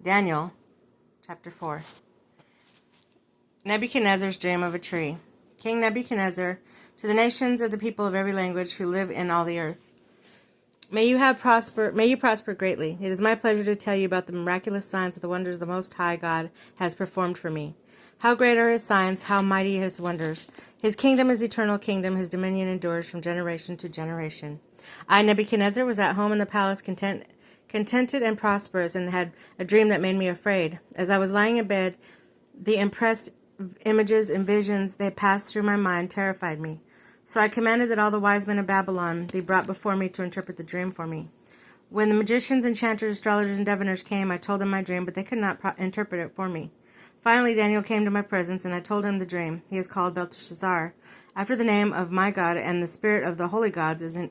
Daniel, chapter 4. Nebuchadnezzar's dream of a tree. King Nebuchadnezzar, to the nations of the people of every language who live in all the earth. May you prosper greatly. It is my pleasure to tell you about the miraculous signs of the wonders the Most High God has performed for me. How great are his signs, how mighty his wonders. His kingdom is eternal kingdom, his dominion endures from generation to generation. I, Nebuchadnezzar, was at home in the palace contented and prosperous, and had a dream that made me afraid. As I was lying in bed, the impressed images and visions that passed through my mind terrified me. So I commanded that all the wise men of Babylon be brought before me to interpret the dream for me. When the magicians, enchanters, astrologers, and diviners came, I told them my dream, but they could not interpret it for me. Finally, Daniel came to my presence, and I told him the dream. He is called Belteshazzar, after the name of my God, and the spirit of the holy gods is in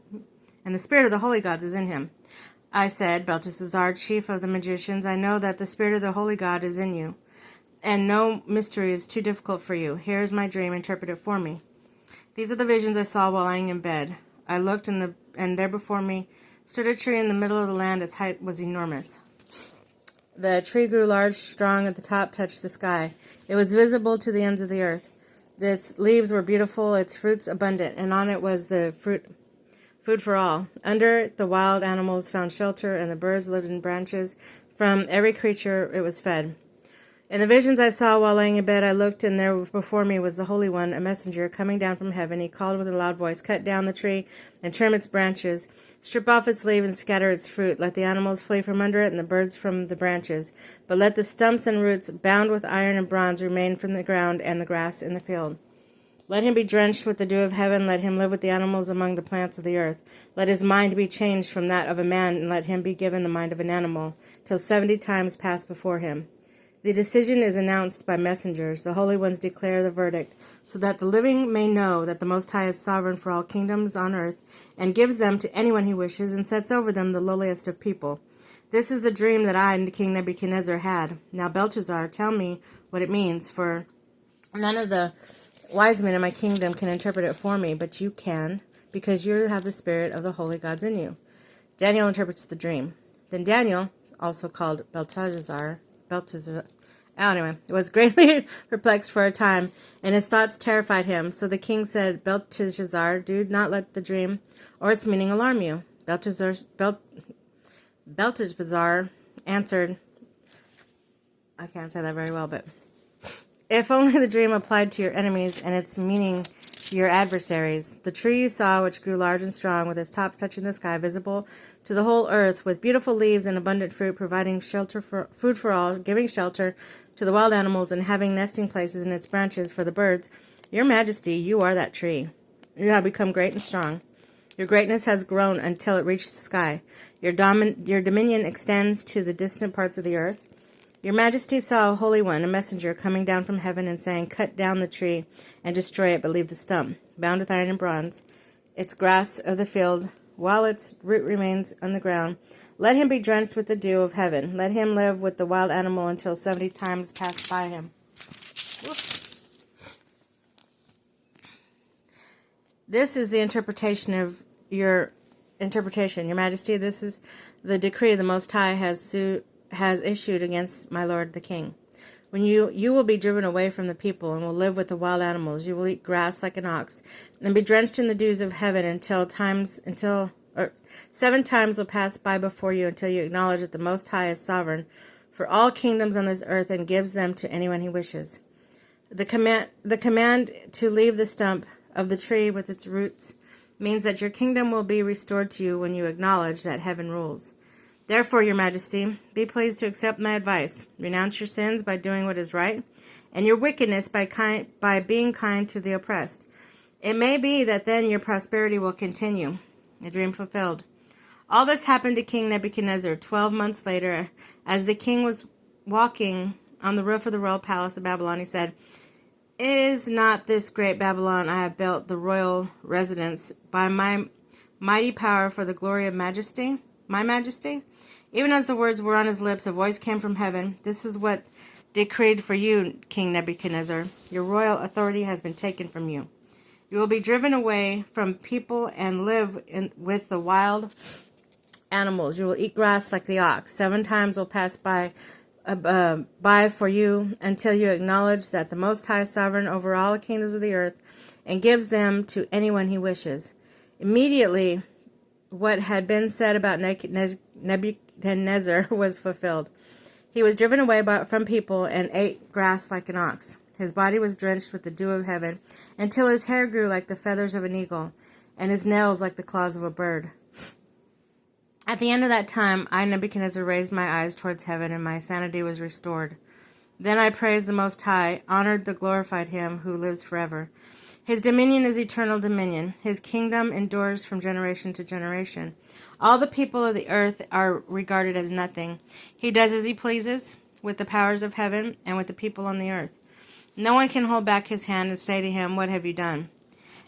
him. I said, Belteshazzar, chief of the magicians, I know that the spirit of the holy God is in you, and no mystery is too difficult for you. Here is my dream, interpret it for me. These are the visions I saw while lying in bed. I looked, and there before me stood a tree in the middle of the land. Its height was enormous. The tree grew large, strong, at the top touched the sky. It was visible to the ends of the earth. Its leaves were beautiful, its fruits abundant, and on it was the food for all. Under it the wild animals found shelter, and the birds lived in branches. From every creature it was fed. In the visions I saw while lying in bed, I looked, and there before me was the Holy One, a messenger, coming down from heaven. He called with a loud voice, Cut down the tree, and trim its branches. Strip off its leaves, and scatter its fruit. Let the animals flee from under it, and the birds from the branches. But let the stumps and roots, bound with iron and bronze, remain from the ground, and the grass in the field. Let him be drenched with the dew of heaven. Let him live with the animals among the plants of the earth. Let his mind be changed from that of a man, and let him be given the mind of an animal, till 70 times pass before him. The decision is announced by messengers. The holy ones declare the verdict, so that the living may know that the Most High is sovereign for all kingdoms on earth, and gives them to anyone he wishes, and sets over them the lowliest of people. This is the dream that I and King Nebuchadnezzar had. Now, Belteshazzar, tell me what it means, for none of the wise men in my kingdom can interpret it for me, but you can, because you have the spirit of the holy gods in you. Daniel interprets the dream. Then Daniel, also called Belteshazzar, was greatly perplexed for a time, and his thoughts terrified him. So the king said, Belteshazzar, do not let the dream or its meaning alarm you. Belteshazzar answered, I can't say that very well, but if only the dream applied to your enemies and its meaning to your adversaries. The tree you saw, which grew large and strong, with its tops touching the sky, visible to the whole earth, with beautiful leaves and abundant fruit, providing food for all, giving shelter to the wild animals, and having nesting places in its branches for the birds. Your Majesty, you are that tree. You have become great and strong. Your greatness has grown until it reached the sky. Your dominion extends to the distant parts of the earth. Your Majesty saw a Holy One, a messenger, coming down from heaven and saying, Cut down the tree and destroy it, but leave the stump, bound with iron and bronze, its grass of the field, while its root remains on the ground. Let him be drenched with the dew of heaven. Let him live with the wild animal until 70 times pass by him. This is the interpretation of your interpretation. Your Majesty, this is the decree the Most High has issued against my lord the king. When you will be driven away from the people and will live with the wild animals. You will eat grass like an ox and be drenched in the dews of heaven until 7 times will pass by before you, until you acknowledge that the Most High is sovereign for all kingdoms on this earth and gives them to anyone he wishes. The command to leave the stump of the tree with its roots means that your kingdom will be restored to you when you acknowledge that heaven rules. Therefore, Your Majesty, be pleased to accept my advice. Renounce your sins by doing what is right, and your wickedness by being kind to the oppressed. It may be that then your prosperity will continue. A dream fulfilled. All this happened to King Nebuchadnezzar 12 months later. As the king was walking on the roof of the royal palace of Babylon, he said, Is not this great Babylon I have built the royal residence by my mighty power for the glory of my majesty? Even as the words were on his lips, a voice came from heaven. This is what decreed for you, King Nebuchadnezzar. Your royal authority has been taken from you. You will be driven away from people and live with the wild animals. You will eat grass like the ox. 7 times will pass by for you until you acknowledge that the Most High is sovereign over all the kingdoms of the earth and gives them to anyone he wishes. Immediately, what had been said about Nebuchadnezzar was fulfilled. He was driven away from people and ate grass like an ox. His body was drenched with the dew of heaven until his hair grew like the feathers of an eagle and his nails like the claws of a bird. At the end of that time, I, Nebuchadnezzar, raised my eyes towards heaven, and my sanity was restored. Then I praised the Most High, honored and glorified him who lives forever. His dominion is eternal dominion. His kingdom endures from generation to generation. All the people of the earth are regarded as nothing. He does as he pleases with the powers of heaven and with the people on the earth. No one can hold back his hand and say to him, "What have you done?"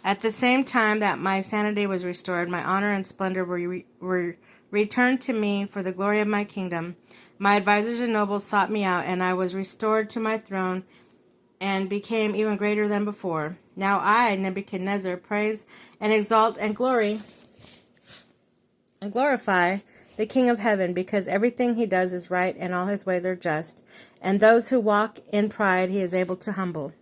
At the same time that my sanity was restored, my honor and splendor were returned to me for the glory of my kingdom. My advisors and nobles sought me out, and I was restored to my throne and became even greater than before. Now I, Nebuchadnezzar, praise and exalt and glorify the King of heaven, because everything he does is right and all his ways are just, and those who walk in pride he is able to humble.